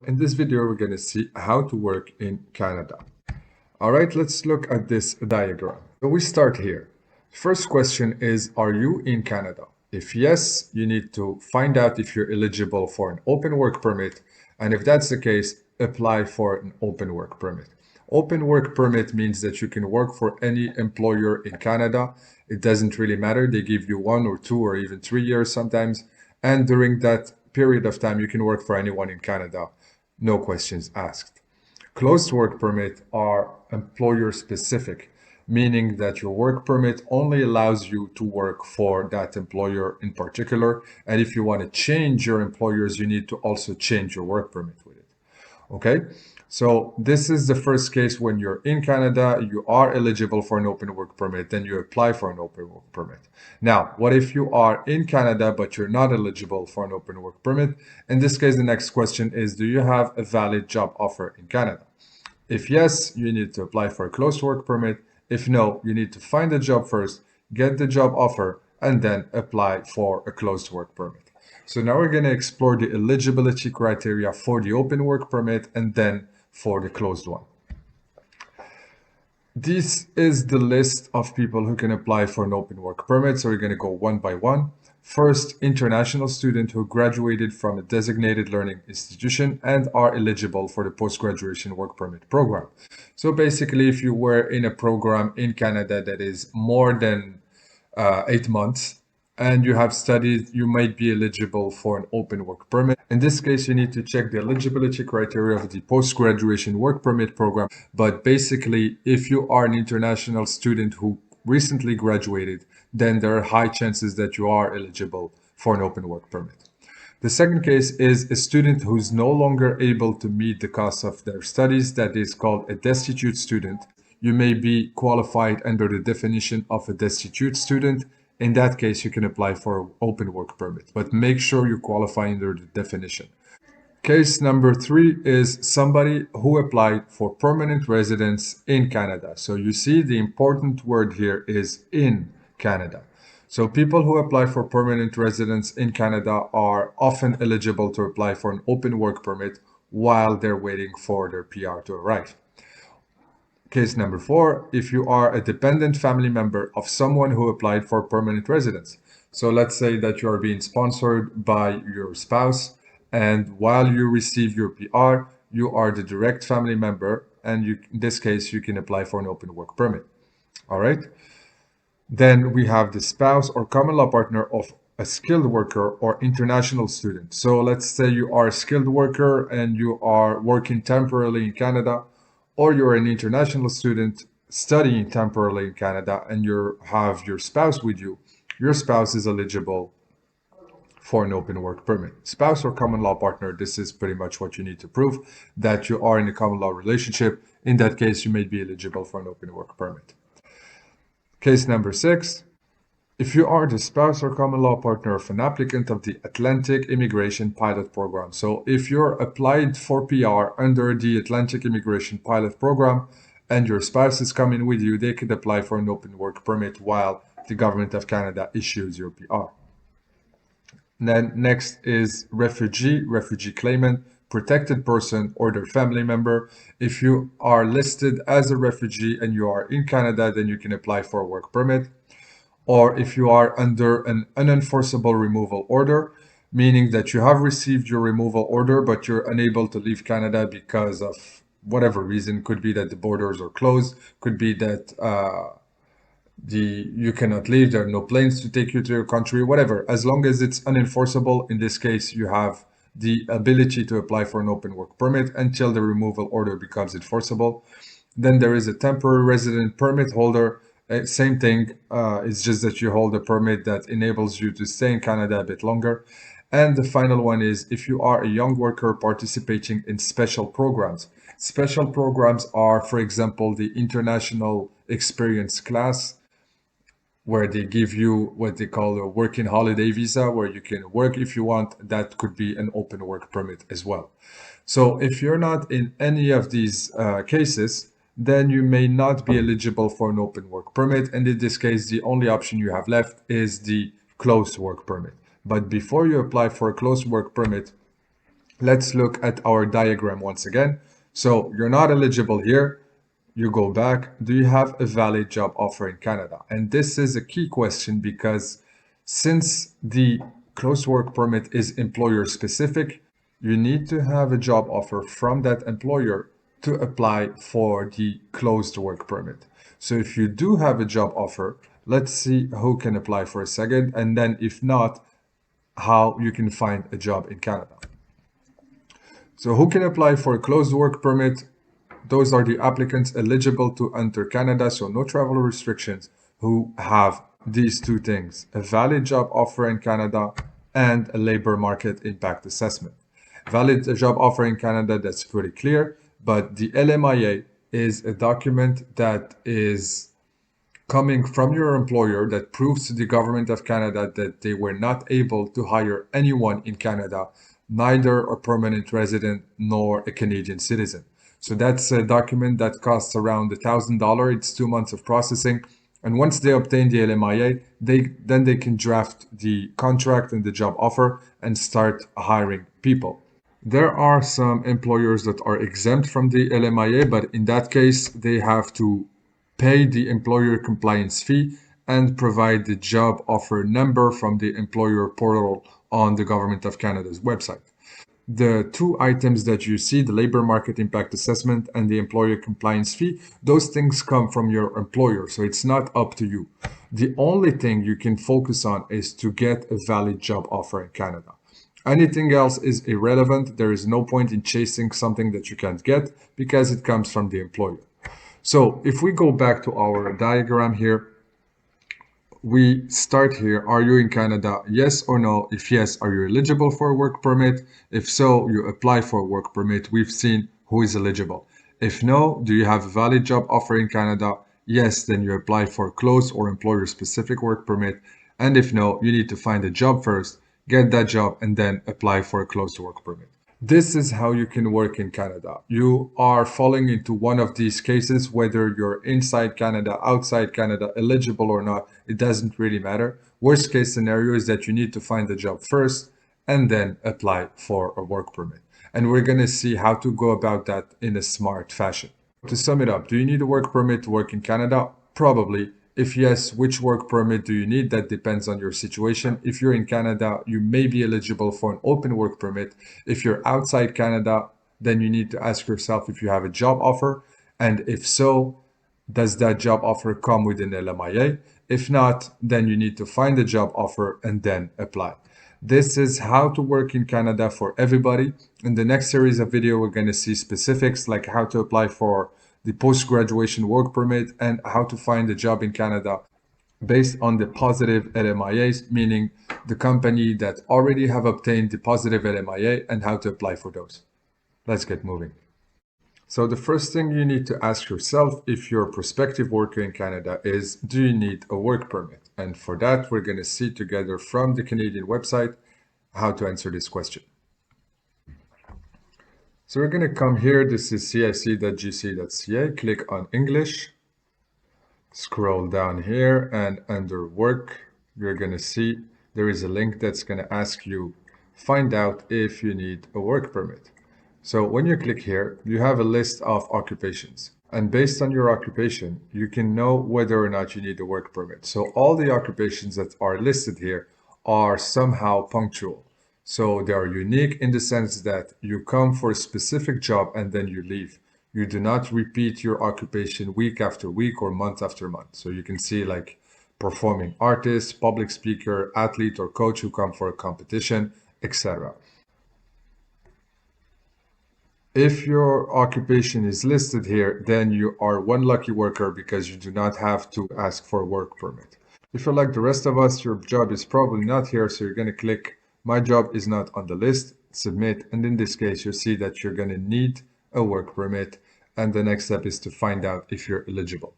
In this video, we're going to see how to work in Canada. All right, let's look at this diagram. So we start here. First question is, are you in Canada? If yes, you need to find out if you're eligible for an open work permit. And if that's the case, apply for an open work permit. Open work permit means that you can work for any employer in Canada. It doesn't really matter. They give you 1 or 2 or even 3 years sometimes. And during that period of time, you can work for anyone in Canada. No questions asked. Closed work permit are employer specific, meaning that your work permit only allows you to work for that employer in particular. And if you want to change your employers, you need to also change your work permit with it. Okay, so this is the first case when you're in Canada, you are eligible for an open work permit, then you apply for an open work permit. Now, what if you are in Canada, but you're not eligible for an open work permit? In this case, the next question is, do you have a valid job offer in Canada? If yes, you need to apply for a closed work permit. If no, you need to find a job first, get the job offer, and then apply for a closed work permit. So now we're going to explore the eligibility criteria for the open work permit and then for the closed one. This is the list of people who can apply for an open work permit. So we're going to go one by one. First, international student who graduated from a designated learning institution and are eligible for the post-graduation work permit program. So basically, if you were in a program in Canada that is more than 8 months, and you have studied, you might be eligible for an open work permit. In this case, you need to check the eligibility criteria of the post-graduation work permit program. But basically, if you are an international student who recently graduated, then there are high chances that you are eligible for an open work permit. The second case is a student who's no longer able to meet the cost of their studies. That is called a destitute student. You may be qualified under the definition of a destitute student. In that case, you can apply for an open work permit, but make sure you qualify under the definition. Case number 3 is somebody who applied for permanent residence in Canada. So you see the important word here is in Canada. So people who apply for permanent residence in Canada are often eligible to apply for an open work permit while they're waiting for their PR to arrive. Case number 4, if you are a dependent family member of someone who applied for permanent residence. So let's say that you are being sponsored by your spouse, and while you receive your PR, you are the direct family member, and in this case, you can apply for an open work permit. All right. Then we have the spouse or common law partner of a skilled worker or international student. So let's say you are a skilled worker and you are working temporarily in Canada, or you're an international student studying temporarily in Canada and you have your spouse with you. Your spouse is eligible for an open work permit. Spouse or common law partner, this is pretty much what you need to prove, that you are in a common law relationship. In that case, you may be eligible for an open work permit. Case number 6, if you are the spouse or common law partner of an applicant of the Atlantic Immigration Pilot Program. So if you're applied for PR under the Atlantic Immigration Pilot Program and your spouse is coming with you, they could apply for an open work permit while the government of Canada issues your PR. And then next is refugee claimant, protected person, or their family member. If you are listed as a refugee and you are in Canada, then you can apply for a work permit. Or if you are under an unenforceable removal order, meaning that you have received your removal order, but you're unable to leave Canada because of whatever reason. Could be that the borders are closed, could be that you cannot leave, there are no planes to take you to your country, whatever. As long as it's unenforceable, in this case, you have the ability to apply for an open work permit until the removal order becomes enforceable. Then there is a temporary resident permit holder. Same thing, it's just that you hold a permit that enables you to stay in Canada a bit longer. And the final one is if you are a young worker participating in special programs. Special programs are, for example, the International Experience Class, where they give you what they call a working holiday visa, where you can work if you want. That could be an open work permit as well. So if you're not in any of these cases, then you may not be eligible for an open work permit. And in this case, the only option you have left is the closed work permit. But before you apply for a closed work permit, Let's look at our diagram once again. So you're not eligible here. You go back. Do you have a valid job offer in Canada? And this is a key question because since the closed work permit is employer specific, you need to have a job offer from that employer to apply for the closed work permit. So if you do have a job offer, let's see who can apply for a second, and then if not, how you can find a job in Canada. So who can apply for a closed work permit? Those are the applicants eligible to enter Canada, so no travel restrictions, who have these two things: a valid job offer in Canada and a labor market impact assessment. Valid job offer in Canada, that's pretty clear, but the LMIA is a document that is coming from your employer that proves to the government of Canada that they were not able to hire anyone in Canada, neither a permanent resident nor a Canadian citizen. So that's a document that costs around $1,000. It's 2 months of processing. And once they obtain the LMIA, they can draft the contract and the job offer and start hiring people. There are some employers that are exempt from the LMIA, but in that case, they have to pay the employer compliance fee and provide the job offer number from the employer portal on the Government of Canada's website. The two items that you see, the labor market impact assessment and the employer compliance fee, those things come from your employer, so it's not up to you. The only thing you can focus on is to get a valid job offer in Canada. Anything else is irrelevant. There is no point in chasing something that you can't get because it comes from the employer. So if we go back to our diagram here, we start here. Are you in Canada? Yes or no? If yes, are you eligible for a work permit? If so, you apply for a work permit. We've seen who is eligible. If no, do you have a valid job offer in Canada? Yes, then you apply for a closed or employer specific work permit. And if no, you need to find a job first, get that job, and then apply for a closed work permit. This is how you can work in Canada. You are falling into one of these cases, whether you're inside Canada, outside Canada, eligible or not, it doesn't really matter. Worst case scenario is that you need to find a job first and then apply for a work permit. And we're going to see how to go about that in a smart fashion. To sum it up, do you need a work permit to work in Canada? Probably. If yes, which work permit do you need? That depends on your situation. If you're in Canada, you may be eligible for an open work permit. If you're outside Canada, then you need to ask yourself if you have a job offer. And if so, does that job offer come with an LMIA? If not, then you need to find a job offer and then apply. This is how to work in Canada for everybody. In the next series of video, we're going to see specifics like how to apply for the post-graduation work permit and how to find a job in Canada based on the positive LMIAs, meaning the company that already have obtained the positive LMIA and how to apply for those. Let's get moving. So the first thing you need to ask yourself if you're a prospective worker in Canada is, do you need a work permit? And for that, we're going to see together from the Canadian website how to answer this question. So we're going to come here. This is cic.gc.ca. Click on English. Scroll down here and under work, you're going to see there is a link that's going to ask you, find out if you need a work permit. So when you click here, you have a list of occupations. And based on your occupation, you can know whether or not you need a work permit. So all the occupations that are listed here are somehow punctual. So they are unique in the sense that you come for a specific job and then you leave. You do not repeat your occupation week after week or month after month. So you can see like performing artist, public speaker, athlete, or coach who come for a competition, etc. If your occupation is listed here, then you are one lucky worker because you do not have to ask for a work permit. If you're like the rest of us, your job is probably not here, so you're going to click my job is not on the list, submit, and in this case, you'll see that you're going to need a work permit, and the next step is to find out if you're eligible.